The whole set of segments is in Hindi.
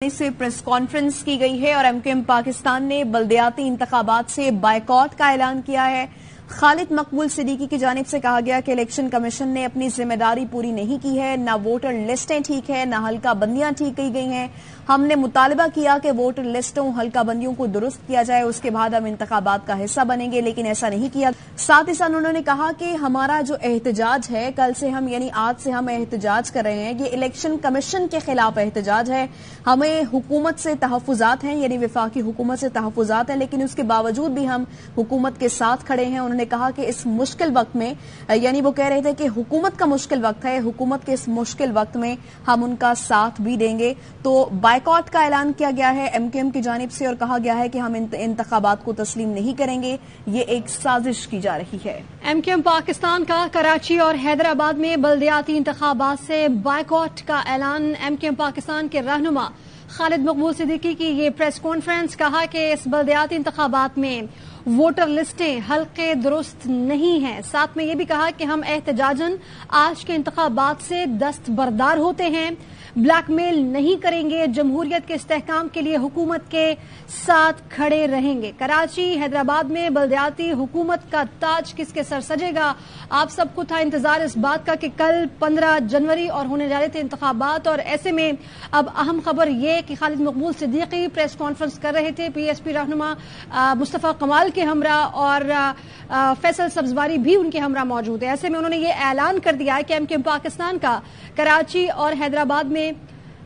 से प्रेस कॉन्फ्रेंस की गई है और एमक्यूएम पाकिस्तान ने बल्दियाती इंतखाबात से बायकॉट का ऐलान किया है। खालिद मकबूल सिद्दीकी की जानिब से कहा गया कि इलेक्शन कमीशन ने अपनी जिम्मेदारी पूरी नहीं की है, न वोटर लिस्टें ठीक है, न हल्का बंदियां ठीक की गई हैं। हमने मुतालबा किया कि वोटर लिस्टों हल्का बंदियों को दुरुस्त किया जाए, उसके बाद हम इंतखाबात का हिस्सा बनेंगे, लेकिन ऐसा नहीं किया। साथ ही साथ उन्होंने कहा कि हमारा जो एहतजाज है, कल से हम यानी आज से हम एहतजाज कर रहे हैं, ये इलेक्शन कमीशन के खिलाफ एहतजाज है। हमें हुकूमत से तहफुजात हैं, यानी विफाकी हुकूमत से तहफुजात हैं, लेकिन उसके बावजूद भी हम हुकूमत के साथ खड़े हैं। उन्होंने कहा कि इस मुश्किल वक्त में, यानी वो कह रहे थे कि हुकूमत का मुश्किल वक्त है, हुकूमत के इस मुश्किल वक्त में हम उनका साथ भी देंगे। तो बायकॉट का ऐलान किया गया है एमक्यूएम की जानिब से और कहा गया है कि हम इंतखाबात को तस्लीम नहीं करेंगे, ये एक साजिश की जा रही है। एमक्यूएम पाकिस्तान का कराची और हैदराबाद में बल्दियाती इंतखाबात से बायकॉट का ऐलान। एमक्यूएम पाकिस्तान के रहनुमा खालिद मकबूल सिद्दीकी की ये प्रेस कॉन्फ्रेंस, कहा कि इस बल्दियाती इंतखाबात में वोटर लिस्टें हल्के दुरुस्त नहीं हैं। साथ में ये भी कहा कि हम एहतजाजन आज के इंतखाबात से दस्तबरदार होते हैं, ब्लैकमेल नहीं करेंगे, जमहूरियत के इस्तेहकाम के लिए हुकूमत के साथ खड़े रहेंगे। कराची हैदराबाद में बल्दियाती हुकूमत का ताज किसके सर सजेगा, आप सबको था इंतजार इस बात का कि कल 15 जनवरी और होने जा रहे थे इंतखाबात। और ऐसे में अब अहम खबर ये कि खालिद मकबूल सिद्दीकी प्रेस कॉन्फ्रेंस कर रहे थे, पीएसपी रहनुमा मुस्तफा कमाल के हमरा और फैसल सब्जवारी भी उनके हमरा मौजूद है। ऐसे में उन्होंने ये ऐलान कर दिया है कि एमक्यूएम पाकिस्तान का कराची और हैदराबाद में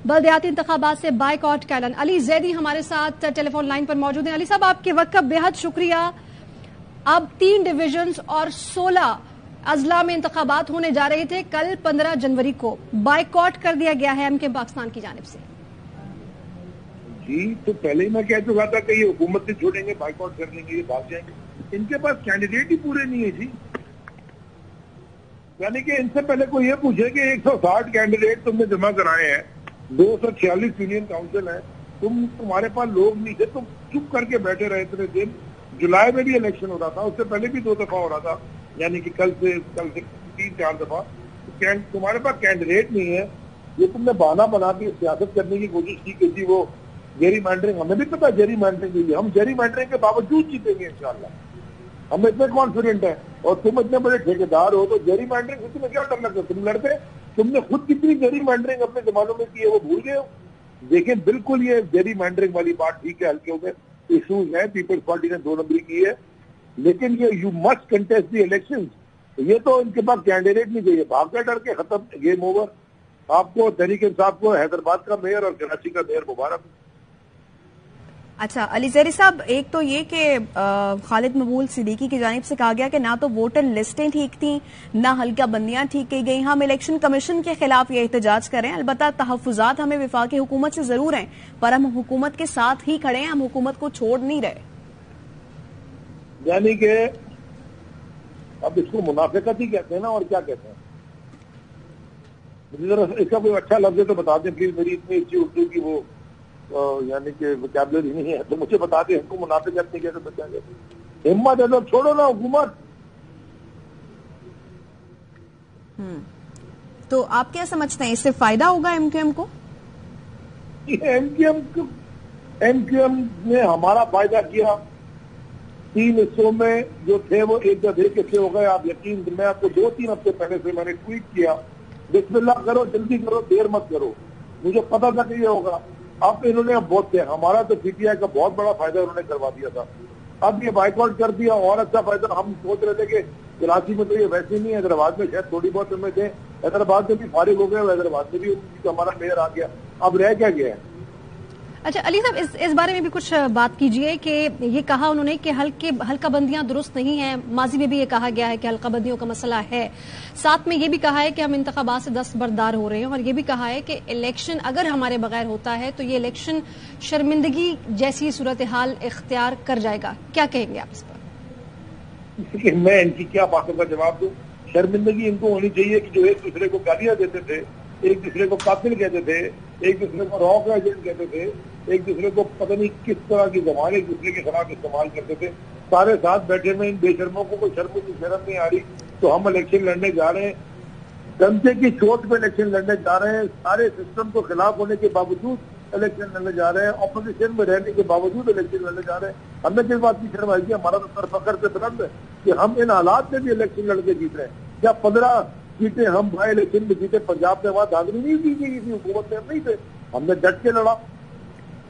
बल्दियाती इंतखाबात से बायकॉट का ऐलान। अली जैदी हमारे साथ टेलीफोन लाइन पर मौजूद हैं। अली साहब, आपके वक्त का बेहद शुक्रिया। अब 3 डिवीजन और 16 अजला में इंतखाबात होने जा रहे थे, कल 15 जनवरी को बायकॉट कर दिया गया है एमक्यूएम पाकिस्तान की जानिब से। जी, तो पहले ही मैं कह चुका था कि ये हुकूमत से छोड़ेंगे, बायकॉट कर लेंगे, ये भाग जाएंगे। इनके पास कैंडिडेट ही पूरे नहीं है जी। यानी कि इनसे पहले कोई ये पूछे कि 160 कैंडिडेट तुमने जमा कराए हैं, 246 यूनियन काउंसिल है, तुम्हारे पास लोग नहीं थे, तुम चुप करके बैठे रहे इतने दिन। जुलाई में भी इलेक्शन हो रहा था, उससे पहले भी 2 दफा हो रहा था, यानी कि कल से 3-4 दफा। तो तुम्हारे पास कैंडिडेट नहीं है, ये तुमने बहाना बना के सियासत करने की कोशिश की थी। वो जेरी मैंडरिंग, हमें भी पता जेरी मैंडरिंग हुई है, हम जेरी मैंडरिंग के बावजूद जीतेंगे इंशाल्लाह, हम इतने कॉन्फिडेंट है। और तुम इतने बड़े ठेकेदार हो तो जेरी मैंडरिंग से तुम्हें क्या डर लगता? तुम लड़ते, तुमने खुद कितनी जेरी मैंडरिंग अपने जमानों में की है, वो भूल गए हो। देखिए, बिल्कुल ये जेरी मैंडरिंग वाली बात ठीक है, हल्के में इशूज है, पीपल्स पार्टी ने 2 नंबरी की है, लेकिन ये you must contest the election. ये तो इनके पास कैंडिडेट नहीं चाहिए, भाग के डर के खत्म, गेम ओवर। आपको तहरीक इंसाफ को हैदराबाद का मेयर और कराची का मेयर मुबारक। अच्छा अली जैदी साहब, एक तो ये कि खालिद मकबूल सिद्दीकी की जानिब से कहा गया कि ना तो वोटर लिस्टें ठीक थी, ना हल्का बंदियां ठीक की गई। हम इलेक्शन कमीशन के खिलाफ ये एहतजाज कर रहे हैं। अलबत्ता तहफुजात हमें विफाकी हुकूमत से जरूर हैं, पर हम हुकूमत के साथ ही खड़े हैं, हम हुकूमत को छोड़ नहीं रहे। यानी कि अब इसको मुनाफिकत ही कहते हैं ना, और क्या कहते हैं? मुझे जरा इसका कोई अच्छा लफ्ज है तो बता दें प्लीज। मेरी इतनी अच्छी उर्दू की वो यानी कि वोकैबुलरी नहीं है, तो मुझे बता दें हमको मुनाफिकत नहीं कहते बच्चा। हिम्मत है तो छोड़ो ना हुकूमत। तो आप क्या समझते हैं, इससे फायदा होगा एमक्यूएम को? एमक्यूएम ने हमारा फायदा किया। 3 हिस्सों में जो थे वो एक हिस्से हो गए। आप यकीन, मैं आपको 2-3 हफ्ते पहले से मैंने ट्वीट किया, बिस्मिल्लाह करो, जल्दी करो, देर मत करो। मुझे पता था कि ये होगा। अब इन्होंने बहुत किया, हमारा तो पीटीआई का बहुत बड़ा फायदा उन्होंने करवा दिया था। अब ये बायकॉट कर दिया, और अच्छा फायदा। हम सोच रहे थे कि कराची में तो ये वैसे नहीं है, हैदराबाद में शायद थोड़ी बहुत उनमें थे, हैदराबाद में भी फारिग हो गए, हैदराबाद में भी हमारा मेयर आ गया। अब रह क्या गया है? अच्छा अली साहब, इस बारे में भी कुछ बात कीजिए कि ये कहा उन्होंने कि हल्का बंदियां दुरुस्त नहीं है। माजी में भी ये कहा गया है कि हल्का बंदियों का मसला है। साथ में ये भी कहा है कि हम इंतखाबात से दस्तबरदार हो रहे हैं, और ये भी कहा है कि इलेक्शन अगर हमारे बगैर होता है तो ये इलेक्शन शर्मिंदगी जैसी सूरत हाल इख्तियार कर जाएगा। क्या कहेंगे आप इस पर? मैं इनकी क्या बातों का जवाब दूं? शर्मिंदगी इनको होनी चाहिए कि जो एक दूसरे को गालियां देते थे, एक दूसरे को कातिल कहते थे, एक दूसरे को रॉक एजेंट कहते थे, एक दूसरे को पता नहीं किस तरह की जबान एक दूसरे के खिलाफ इस्तेमाल करते थे, सारे साथ बैठे में इन बेशर्मों को कोई शर्म नहीं आ रही। तो हम इलेक्शन लड़ने जा रहे हैं, धमके की चोट पे इलेक्शन लड़ने जा रहे हैं, सारे सिस्टम को खिलाफ होने के बावजूद इलेक्शन लड़ने जा रहे हैं, ऑपोजिशन में रहने के बावजूद इलेक्शन लड़ने जा रहे हैं। हमें किस बात की शर्म आएगी? हमारा तो सर फखर से बुलंद है कि हम इन हालात में भी इलेक्शन लड़के जीत रहे हैं। क्या 15 सीटें हम बाई इलेक्शन में जीते? पंजाब में वहां धांधली नहीं की गई थी, हुकूमत में हम नहीं थे, हमने डट के लड़ा।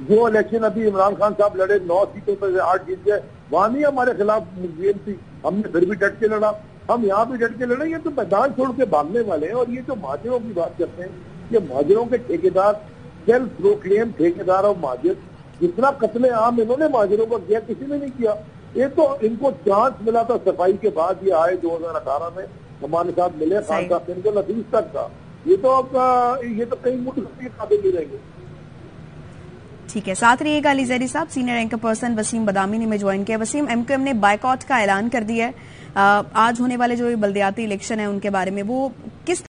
जो इलेक्शन अभी इमरान खान साहब लड़े 9 सीटों पर 8 जीत गए, वहां नहीं हमारे खिलाफ गेम थी, हमने फिर भी डट के लड़ा। हम यहाँ भी डट के लड़े। ये तो मैदान छोड़ के भागने वाले हैं। और ये जो महाजरों की बात करते हैं, ये महाजरों के ठेकेदार, सेल्फ प्रोक्लेम ठेकेदार और महाजर, जितना कत्ले आम इन्होंने महाजरों को किया किसी ने नहीं किया। ये तो इनको चांस मिला था सफाई के बाद, ये आए 2018 में हमारे साथ मिले, खान साहब इनको नतीज तक था। ये तो कहीं मुठ के काबिल नहीं रहेंगे। ठीक है, साथ रहिएगा अली जहरी साहब। सीनियर एंकर पर्सन वसीम बदामी ने हमें ज्वाइन किया। वसीम, एमक्यूएम ने बायकॉट का ऐलान कर दिया है। आज होने वाले जो बल्दियाती इलेक्शन है उनके बारे में वो किस